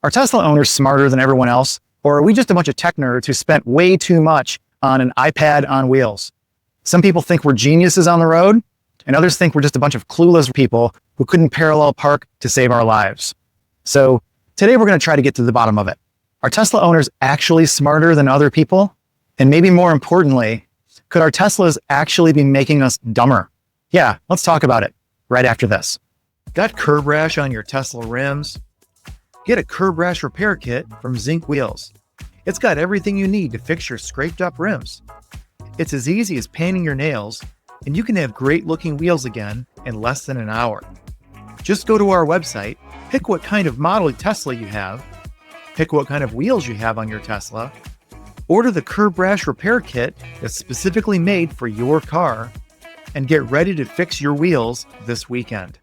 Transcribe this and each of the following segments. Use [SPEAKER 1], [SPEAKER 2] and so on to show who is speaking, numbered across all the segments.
[SPEAKER 1] Are Tesla owners smarter than everyone else? Or are we just a bunch of tech nerds who spent way too much on an iPad on wheels? Some people think we're geniuses on the road, and others think we're just a bunch of clueless people who couldn't parallel park to save our lives. So today we're going to try to get to the bottom of it. Are Tesla owners actually smarter than other people? And maybe more importantly, could our Teslas actually be making us dumber? Yeah, let's talk about it right after this. Got curb rash on your Tesla rims? Get a curb rash repair kit from Zinc Wheels. It's got everything you need to fix your scraped up rims. It's as easy as painting your nails, and you can have great looking wheels again in less than an hour. Just go to our website, pick what kind of model Tesla you have, pick what kind of wheels you have on your Tesla, order the curb rash repair kit that's specifically made for your car, and get ready to fix your wheels this weekend.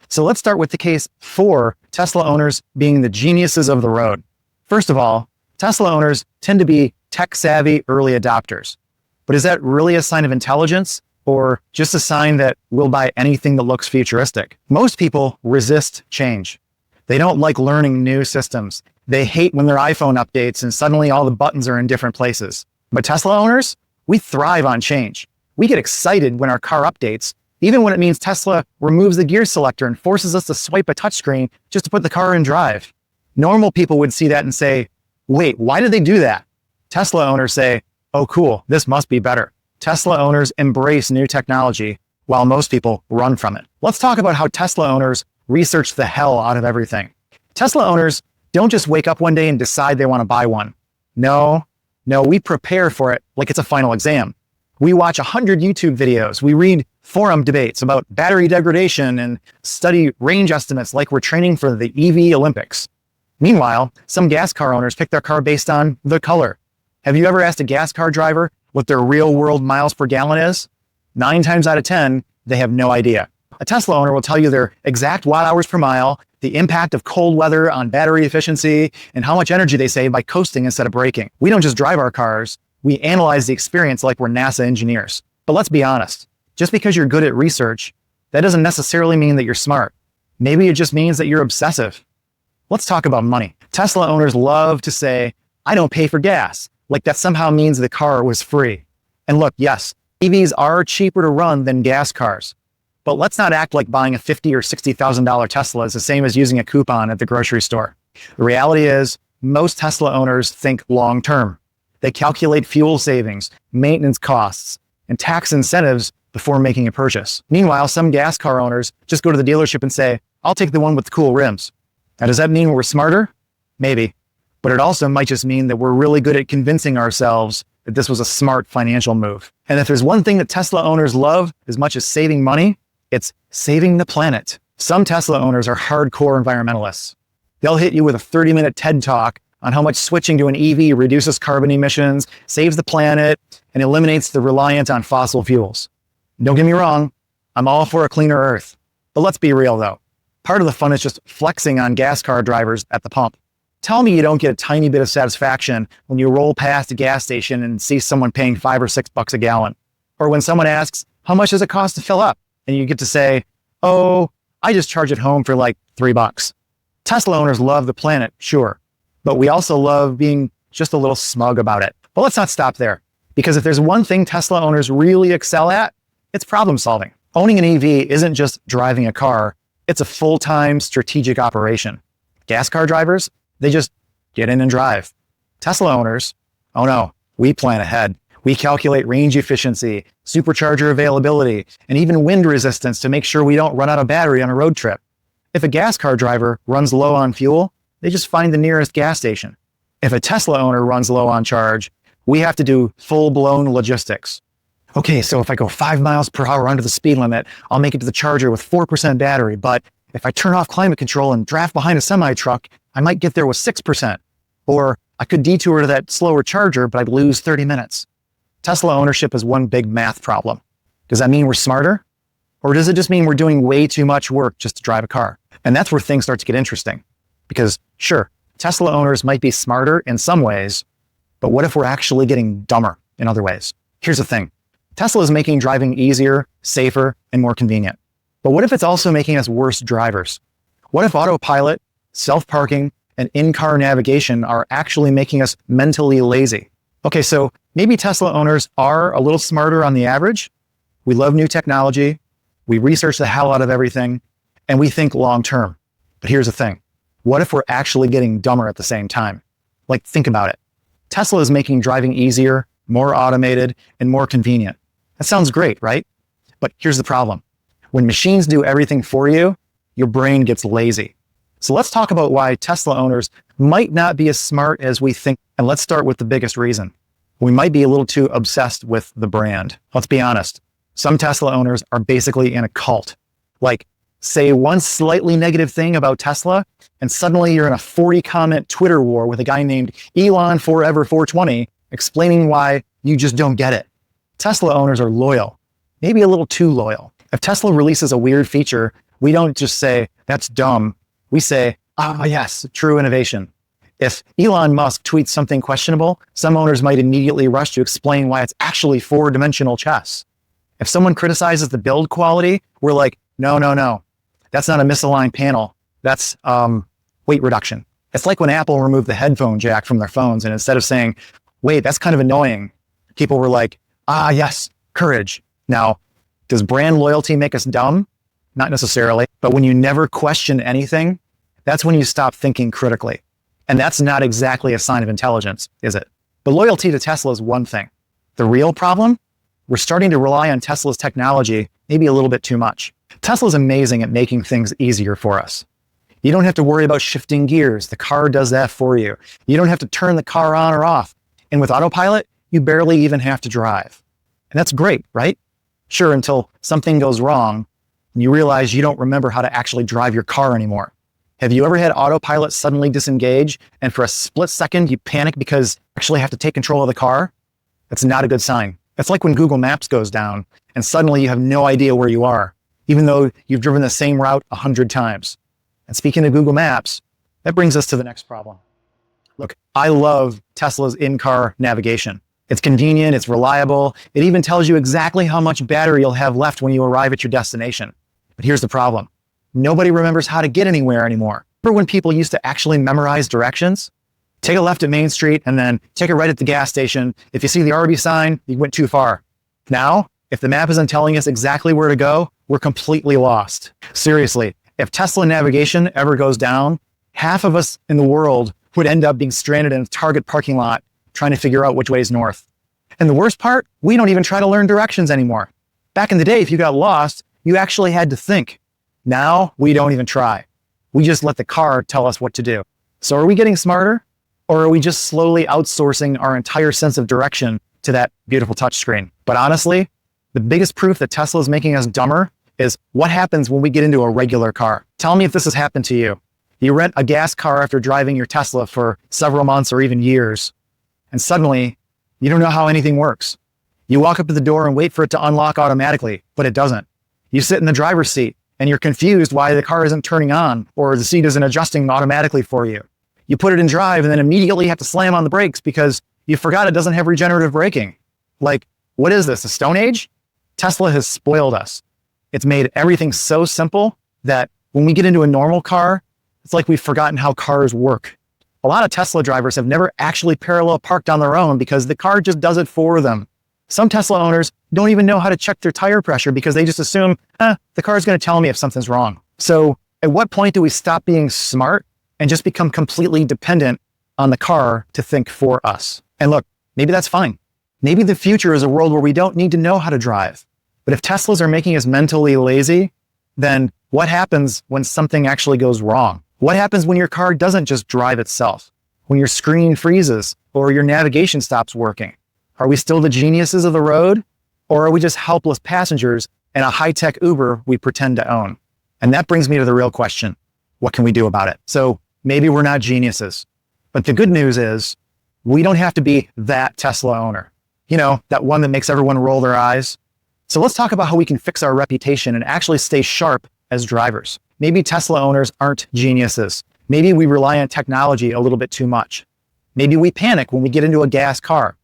[SPEAKER 1] So let's start with the case for Tesla owners being the geniuses of the road. First of all, Tesla owners tend to be tech-savvy early adopters. But is that really a sign of intelligence or just a sign that we'll buy anything that looks futuristic? Most people resist change. They don't like learning new systems. They hate when their iPhone updates and suddenly all the buttons are in different places. But Tesla owners, we thrive on change. We get excited when our car updates, even when it means Tesla removes the gear selector and forces us to swipe a touchscreen just to put the car in drive. Normal people would see that and say, wait, why did they do that? Tesla owners say, oh cool, this must be better. Tesla owners embrace new technology while most people run from it. Let's talk about how Tesla owners research the hell out of everything. Tesla owners don't just wake up one day and decide they want to buy one. No, we prepare for it like it's a final exam. We watch 100 YouTube videos. We read forum debates about battery degradation and study range estimates like we're training for the EV Olympics. Meanwhile, some gas car owners pick their car based on the color. Have you ever asked a gas car driver what their real world miles per gallon is? 9 times out of 10, they have no idea. A Tesla owner will tell you their exact watt hours per mile, the impact of cold weather on battery efficiency, and how much energy they save by coasting instead of braking. We don't just drive our cars, we analyze the experience like we're NASA engineers. But let's be honest, just because you're good at research, that doesn't necessarily mean that you're smart. Maybe it just means that you're obsessive. Let's talk about money. Tesla owners love to say, I don't pay for gas, like that somehow means the car was free. And look, yes, EVs are cheaper to run than gas cars. But let's not act like buying a $50,000 or $60,000 Tesla is the same as using a coupon at the grocery store. The reality is, most Tesla owners think long-term. They calculate fuel savings, maintenance costs, and tax incentives before making a purchase. Meanwhile, some gas car owners just go to the dealership and say, I'll take the one with the cool rims. Now, does that mean we're smarter? Maybe. But it also might just mean that we're really good at convincing ourselves that this was a smart financial move. And if there's one thing that Tesla owners love as much as saving money, it's saving the planet. Some Tesla owners are hardcore environmentalists. They'll hit you with a 30-minute TED Talk on how much switching to an EV reduces carbon emissions, saves the planet, and eliminates the reliance on fossil fuels. Don't get me wrong, I'm all for a cleaner Earth. But let's be real though. Part of the fun is just flexing on gas car drivers at the pump. Tell me you don't get a tiny bit of satisfaction when you roll past a gas station and see someone paying $5 or $6 a gallon. Or when someone asks, how much does it cost to fill up? And you get to say, oh, I just charge it home for like $3. Tesla owners love the planet, sure. But we also love being just a little smug about it. But let's not stop there. Because if there's one thing Tesla owners really excel at, it's problem solving. Owning an EV isn't just driving a car. It's a full-time strategic operation. Gas car drivers, they just get in and drive. Tesla owners, oh no, we plan ahead. We calculate range efficiency, supercharger availability, and even wind resistance to make sure we don't run out of battery on a road trip. If a gas car driver runs low on fuel, they just find the nearest gas station. If a Tesla owner runs low on charge, we have to do full-blown logistics. Okay, so if I go 5 miles per hour under the speed limit, I'll make it to the charger with 4% battery, but if I turn off climate control and draft behind a semi-truck, I might get there with 6%. Or I could detour to that slower charger, but I'd lose 30 minutes. Tesla ownership is one big math problem. Does that mean we're smarter? Or does it just mean we're doing way too much work just to drive a car? And that's where things start to get interesting. Because sure, Tesla owners might be smarter in some ways, but what if we're actually getting dumber in other ways? Here's the thing. Tesla is making driving easier, safer, and more convenient. But what if it's also making us worse drivers? What if autopilot self-parking, and in-car navigation are actually making us mentally lazy. Okay, so maybe Tesla owners are a little smarter on the average. We love new technology. We research the hell out of everything, and we think long-term. But here's the thing. What if we're actually getting dumber at the same time? Like, think about it. Tesla is making driving easier, more automated, and more convenient. That sounds great, right? But here's the problem. When machines do everything for you, your brain gets lazy. So let's talk about why Tesla owners might not be as smart as we think. And let's start with the biggest reason. We might be a little too obsessed with the brand. Let's be honest. Some Tesla owners are basically in a cult. Like, say one slightly negative thing about Tesla, and suddenly you're in a 40-comment Twitter war with a guy named Elon Forever 420 explaining why you just don't get it. Tesla owners are loyal, maybe a little too loyal. If Tesla releases a weird feature, we don't just say, that's dumb. We say, ah, yes, true innovation. If Elon Musk tweets something questionable, some owners might immediately rush to explain why it's actually four-dimensional chess. If someone criticizes the build quality, we're like, no. That's not a misaligned panel. That's weight reduction. It's like when Apple removed the headphone jack from their phones, and instead of saying, wait, that's kind of annoying, people were like, ah, yes, courage. Now, does brand loyalty make us dumb? Not necessarily, but when you never question anything, that's when you stop thinking critically. And that's not exactly a sign of intelligence, is it? But loyalty to Tesla is one thing. The real problem? We're starting to rely on Tesla's technology maybe a little bit too much. Tesla's amazing at making things easier for us. You don't have to worry about shifting gears. The car does that for you. You don't have to turn the car on or off. And with autopilot, you barely even have to drive. And that's great, right? Sure, until something goes wrong and you realize you don't remember how to actually drive your car anymore. Have you ever had autopilot suddenly disengage and for a split second you panic because you actually have to take control of the car? That's not a good sign. It's like when Google Maps goes down and suddenly you have no idea where you are, even though you've driven the same route 100 times. And speaking of Google Maps, that brings us to the next problem. Look, I love Tesla's in-car navigation. It's convenient, it's reliable. It even tells you exactly how much battery you'll have left when you arrive at your destination. But here's the problem. Nobody remembers how to get anywhere anymore. Remember when people used to actually memorize directions? Take a left at Main Street and then take a right at the gas station. If you see the Arby's sign, you went too far. Now, if the map isn't telling us exactly where to go, we're completely lost. Seriously, if Tesla navigation ever goes down, half of us in the world would end up being stranded in a Target parking lot trying to figure out which way is north. And the worst part, we don't even try to learn directions anymore. Back in the day, if you got lost, you actually had to think. Now, we don't even try. We just let the car tell us what to do. So are we getting smarter? Or are we just slowly outsourcing our entire sense of direction to that beautiful touchscreen? But honestly, the biggest proof that Tesla is making us dumber is what happens when we get into a regular car. Tell me if this has happened to you. You rent a gas car after driving your Tesla for several months or even years, and suddenly you don't know how anything works. You walk up to the door and wait for it to unlock automatically, but it doesn't. You sit in the driver's seat and you're confused why the car isn't turning on or the seat isn't adjusting automatically for you. You put it in drive and then immediately have to slam on the brakes because you forgot it doesn't have regenerative braking. Like, what is this, a Stone Age? Tesla has spoiled us. It's made everything so simple that when we get into a normal car, it's like we've forgotten how cars work. A lot of Tesla drivers have never actually parallel parked on their own because the car just does it for them. Some Tesla owners don't even know how to check their tire pressure because they just assume, the car's going to tell me if something's wrong. So at what point do we stop being smart and just become completely dependent on the car to think for us? And look, maybe that's fine. Maybe the future is a world where we don't need to know how to drive. But if Teslas are making us mentally lazy, then what happens when something actually goes wrong? What happens when your car doesn't just drive itself? When your screen freezes or your navigation stops working? Are we still the geniuses of the road? Or are we just helpless passengers in a high-tech Uber we pretend to own? And that brings me to the real question. What can we do about it? So maybe we're not geniuses, but the good news is we don't have to be that Tesla owner. You know, that one that makes everyone roll their eyes. So let's talk about how we can fix our reputation and actually stay sharp as drivers. Maybe Tesla owners aren't geniuses. Maybe we rely on technology a little bit too much. Maybe we panic when we get into a gas car.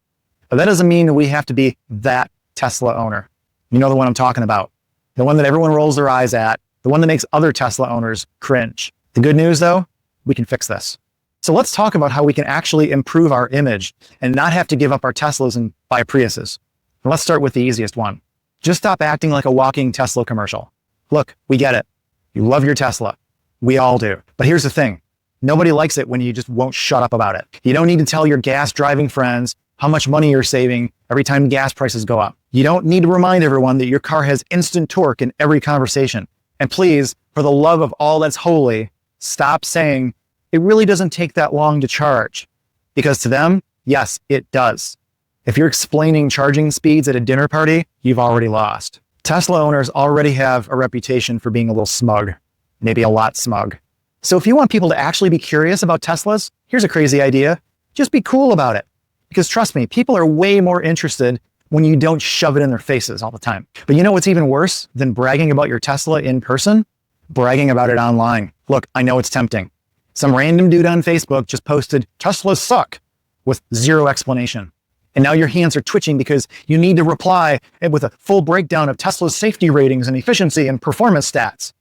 [SPEAKER 1] But that doesn't mean that we have to be that Tesla owner. You know the one I'm talking about. The one that everyone rolls their eyes at. The one that makes other Tesla owners cringe. The good news though, we can fix this. So let's talk about how we can actually improve our image and not have to give up our Teslas and buy Priuses. And let's start with the easiest one. Just stop acting like a walking Tesla commercial. Look, we get it. You love your Tesla. We all do. But here's the thing. Nobody likes it when you just won't shut up about it. You don't need to tell your gas driving friends how much money you're saving every time gas prices go up. You don't need to remind everyone that your car has instant torque in every conversation. And please, for the love of all that's holy, stop saying it really doesn't take that long to charge. Because to them, yes, it does. If you're explaining charging speeds at a dinner party, you've already lost. Tesla owners already have a reputation for being a little smug, maybe a lot smug. So if you want people to actually be curious about Teslas, here's a crazy idea. Just be cool about it. Because trust me, people are way more interested when you don't shove it in their faces all the time. But you know what's even worse than bragging about your Tesla in person? Bragging about it online. Look, I know it's tempting. Some random dude on Facebook just posted, "Teslas suck," with zero explanation. And now your hands are twitching because you need to reply with a full breakdown of Tesla's safety ratings and efficiency and performance stats.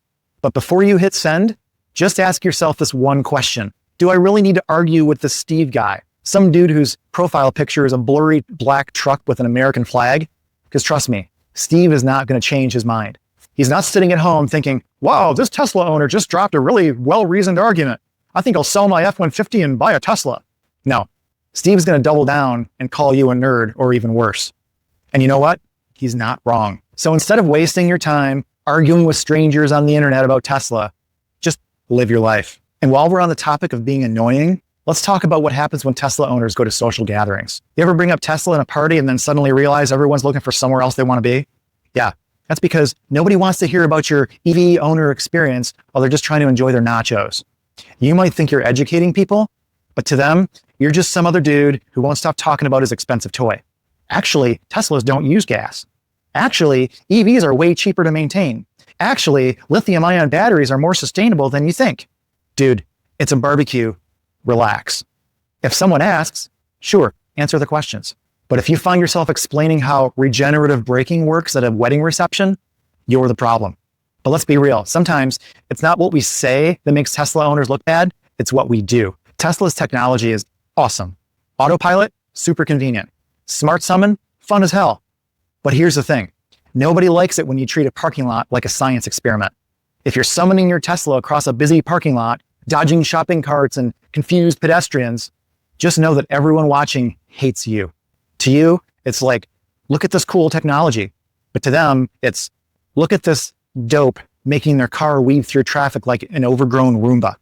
[SPEAKER 1] But before you hit send, just ask yourself this one question. Do I really need to argue with the Steve guy? Some dude whose profile picture is a blurry black truck with an American flag? Because trust me, Steve is not going to change his mind. He's not sitting at home thinking, wow, this Tesla owner just dropped a really well-reasoned argument. I think I'll sell my F-150 and buy a Tesla. No, Steve's going to double down and call you a nerd or even worse. And you know what? He's not wrong. So instead of wasting your time arguing with strangers on the internet about Tesla, just live your life. And while we're on the topic of being annoying, let's talk about what happens when Tesla owners go to social gatherings. You ever bring up Tesla in a party and then suddenly realize everyone's looking for somewhere else they want to be? Yeah, that's because nobody wants to hear about your EV owner experience while they're just trying to enjoy their nachos. You might think you're educating people, but to them, you're just some other dude who won't stop talking about his expensive toy. Actually, Teslas don't use gas. Actually, EVs are way cheaper to maintain. Actually, lithium-ion batteries are more sustainable than you think. Dude, it's a barbecue. Relax. If someone asks, sure, answer the questions. But if you find yourself explaining how regenerative braking works at a wedding reception, you're the problem. But let's be real. Sometimes it's not what we say that makes Tesla owners look bad. It's what we do. Tesla's technology is awesome. Autopilot, super convenient. Smart summon, fun as hell. But here's the thing. Nobody likes it when you treat a parking lot like a science experiment. If you're summoning your Tesla across a busy parking lot, dodging shopping carts and confused pedestrians, just know that everyone watching hates you. To you, it's like, look at this cool technology. But to them, it's, look at this dope making their car weave through traffic like an overgrown Roomba.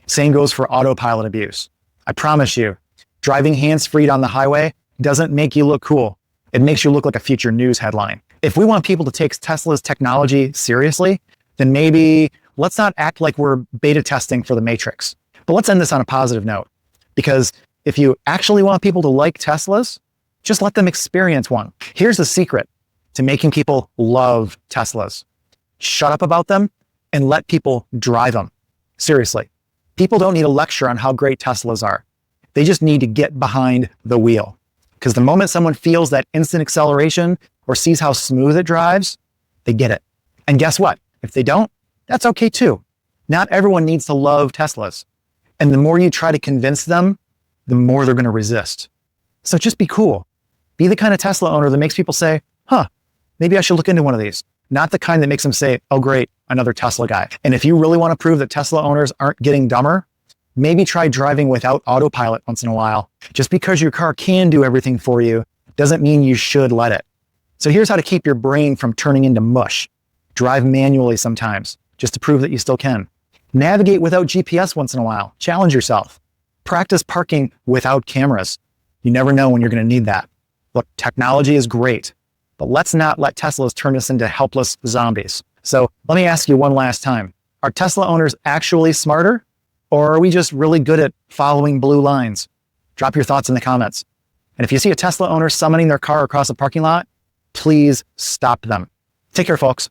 [SPEAKER 1] Same goes for autopilot abuse. I promise you, driving hands-free on the highway doesn't make you look cool. It makes you look like a future news headline. If we want people to take Tesla's technology seriously, then maybe let's not act like we're beta testing for the Matrix. But let's end this on a positive note. Because if you actually want people to like Teslas, just let them experience one. Here's the secret to making people love Teslas. Shut up about them and let people drive them. Seriously. People don't need a lecture on how great Teslas are. They just need to get behind the wheel. Because the moment someone feels that instant acceleration or sees how smooth it drives, they get it. And guess what? If they don't, that's okay too. Not everyone needs to love Teslas. And the more you try to convince them, the more they're going to resist. So just be cool. Be the kind of Tesla owner that makes people say, huh, maybe I should look into one of these. Not the kind that makes them say, oh great, another Tesla guy. And if you really want to prove that Tesla owners aren't getting dumber, maybe try driving without autopilot once in a while. Just because your car can do everything for you doesn't mean you should let it. So here's how to keep your brain from turning into mush. Drive manually sometimes, just to prove that you still can. Navigate without GPS once in a while. Challenge yourself. Practice parking without cameras. You never know when you're going to need that. Look, technology is great, but let's not let Teslas turn us into helpless zombies. So let me ask you one last time. Are Tesla owners actually smarter? Or are we just really good at following blue lines? Drop your thoughts in the comments. And if you see a Tesla owner summoning their car across a parking lot, please stop them. Take care, folks.